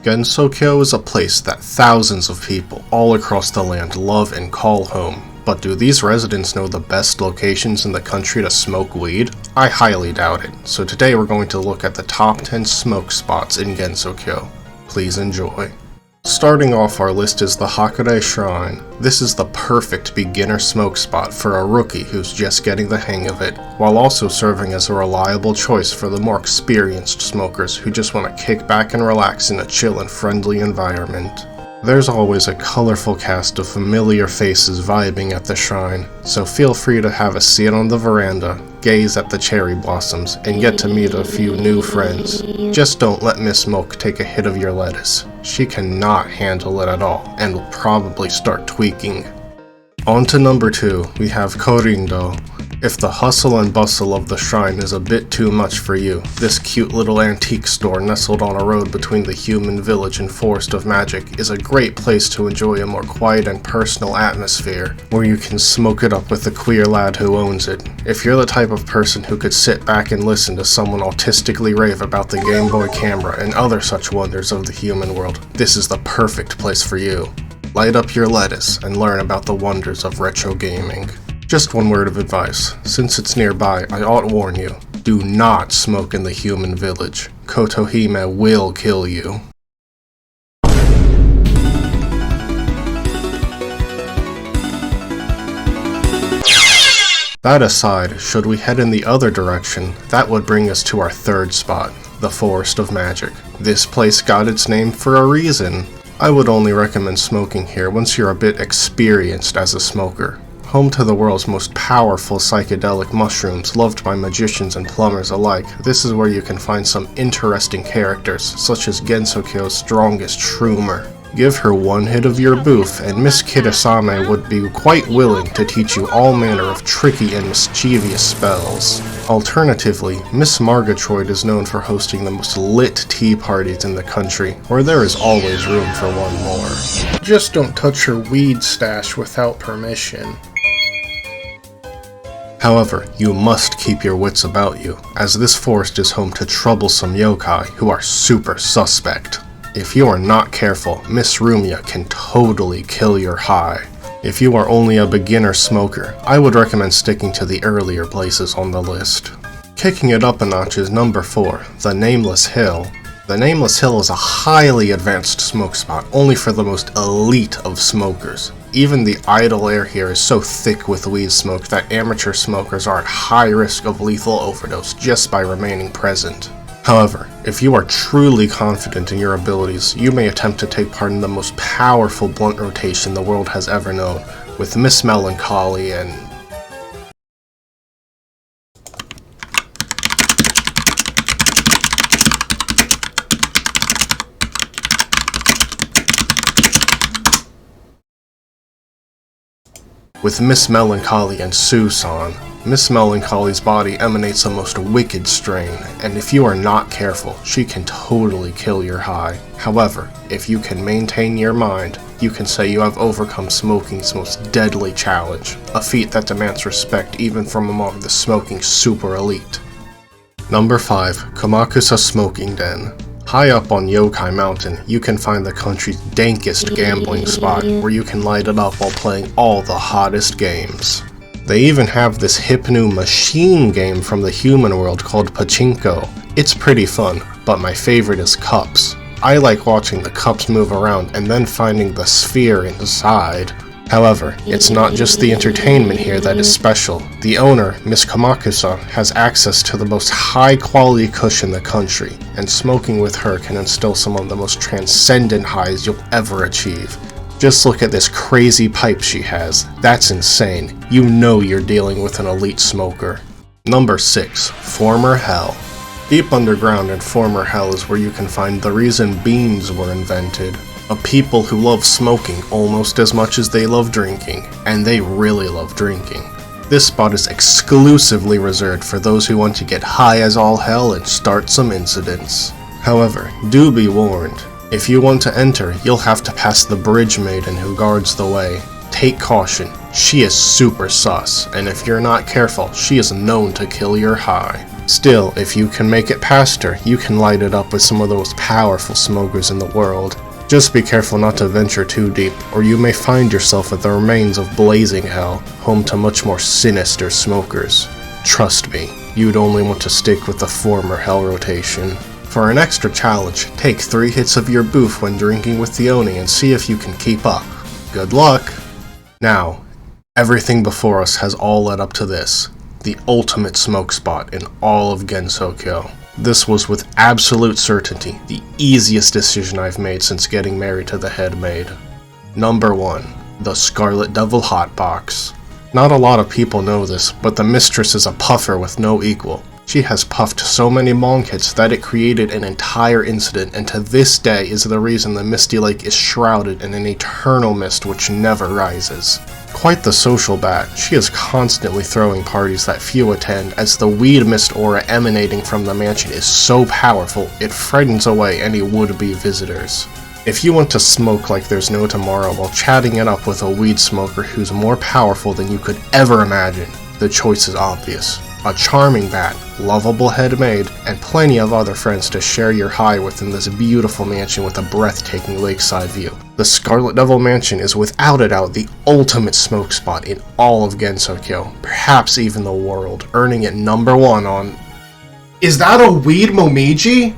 Gensokyo is a place that thousands of people all across the land love and call home. But do these residents know the best locations in the country to smoke weed? I highly doubt it, so today we're going to look at the top 10 smoke spots in Gensokyo. Please enjoy. Starting off our list is the Hakurei Shrine. This is the perfect beginner smoke spot for a rookie who's just getting the hang of it, while also serving as a reliable choice for the more experienced smokers who just want to kick back and relax in a chill and friendly environment. There's always a colorful cast of familiar faces vibing at the shrine, so feel free to have a seat on the veranda, gaze at the cherry blossoms, and get to meet a few new friends. Just don't let Miss Smoke take a hit of your lettuce. She cannot handle it at all, and will probably start tweaking. On to number 2, we have Kourindou. If the hustle and bustle of the shrine is a bit too much for you, this cute little antique store nestled on a road between the human village and Forest of Magic is a great place to enjoy a more quiet and personal atmosphere, where you can smoke it up with the queer lad who owns it. If you're the type of person who could sit back and listen to someone autistically rave about the Game Boy camera and other such wonders of the human world, this is the perfect place for you. Light up your lettuce and learn about the wonders of retro gaming. Just one word of advice, since it's nearby, I ought warn you, do not smoke in the human village. Kotohime will kill you. That aside, should we head in the other direction, that would bring us to our third spot, the Forest of Magic. This place got its name for a reason. I would only recommend smoking here once you're a bit experienced as a smoker. Home to the world's most powerful psychedelic mushrooms, loved by magicians and plumbers alike, this is where you can find some interesting characters, such as Gensokyo's strongest shroomer. Give her one hit of your boof, and Miss Kidasame would be quite willing to teach you all manner of tricky and mischievous spells. Alternatively, Miss Margatroyd is known for hosting the most lit tea parties in the country, where there is always room for one more. Just don't touch her weed stash without permission. However, you must keep your wits about you, as this forest is home to troublesome yokai who are super suspect. If you are not careful, Miss Rumia can totally kill your high. If you are only a beginner smoker, I would recommend sticking to the earlier places on the list. Kicking it up a notch is number 4, the Nameless Hill. The Nameless Hill is a highly advanced smoke spot only for the most elite of smokers. Even the idle air here is so thick with weed smoke that amateur smokers are at high risk of lethal overdose just by remaining present. However, if you are truly confident in your abilities, you may attempt to take part in the most powerful blunt rotation the world has ever known, with Miss Melancholy and... Sue-san. Miss Melancholy's body emanates a most wicked strain, and if you are not careful, she can totally kill your high. However, if you can maintain your mind, you can say you have overcome smoking's most deadly challenge, a feat that demands respect even from among the smoking super elite. Number 5, Kakusa Smoking Den. High up on Yokai Mountain, you can find the country's dankest gambling spot where you can light it up while playing all the hottest games. They even have this hip new machine game from the human world called Pachinko. It's pretty fun, but my favorite is Cups. I like watching the cups move around and then finding the sphere inside. However, it's not just the entertainment here that is special. The owner, Miss Kakusa, has access to the most high-quality kush in the country, and smoking with her can instill some of the most transcendent highs you'll ever achieve. Just look at this crazy pipe she has. That's insane. You know you're dealing with an elite smoker. Number 6, Former Hell. Deep underground in Former Hell is where you can find the reason beans were invented. A people who love smoking almost as much as they love drinking, and they really love drinking. This spot is exclusively reserved for those who want to get high as all hell and start some incidents. However, do be warned, if you want to enter, you'll have to pass the bridge maiden who guards the way. Take caution, she is super sus, and if you're not careful, she is known to kill your high. Still, if you can make it past her, you can light it up with some of those powerful smokers in the world. Just be careful not to venture too deep, or you may find yourself at the remains of blazing hell, home to much more sinister smokers. Trust me, you'd only want to stick with the former hell rotation. For an extra challenge, take 3 hits of your booth when drinking with the Oni and see if you can keep up. Good luck! Now, everything before us has all led up to this, the ultimate smoke spot in all of Gensokyo. This was with absolute certainty the easiest decision I've made since getting married to the head maid. Number 1. The Scarlet Devil Hotbox. Not a lot of people know this, but the mistress is a puffer with no equal. She has puffed so many monk hits that it created an entire incident, and to this day is the reason the Misty Lake is shrouded in an eternal mist which never rises. Quite the social bat, she is constantly throwing parties that few attend, as the weed mist aura emanating from the mansion is so powerful it frightens away any would-be visitors. If you want to smoke like there's no tomorrow while chatting it up with a weed smoker who's more powerful than you could ever imagine, the choice is obvious. A charming bat, lovable head maid, and plenty of other friends to share your high within this beautiful mansion with a breathtaking lakeside view. The Scarlet Devil Mansion is without a doubt the ultimate smoke spot in all of Gensokyo, perhaps even the world, earning it number 1 on... Is that a weed Momiji?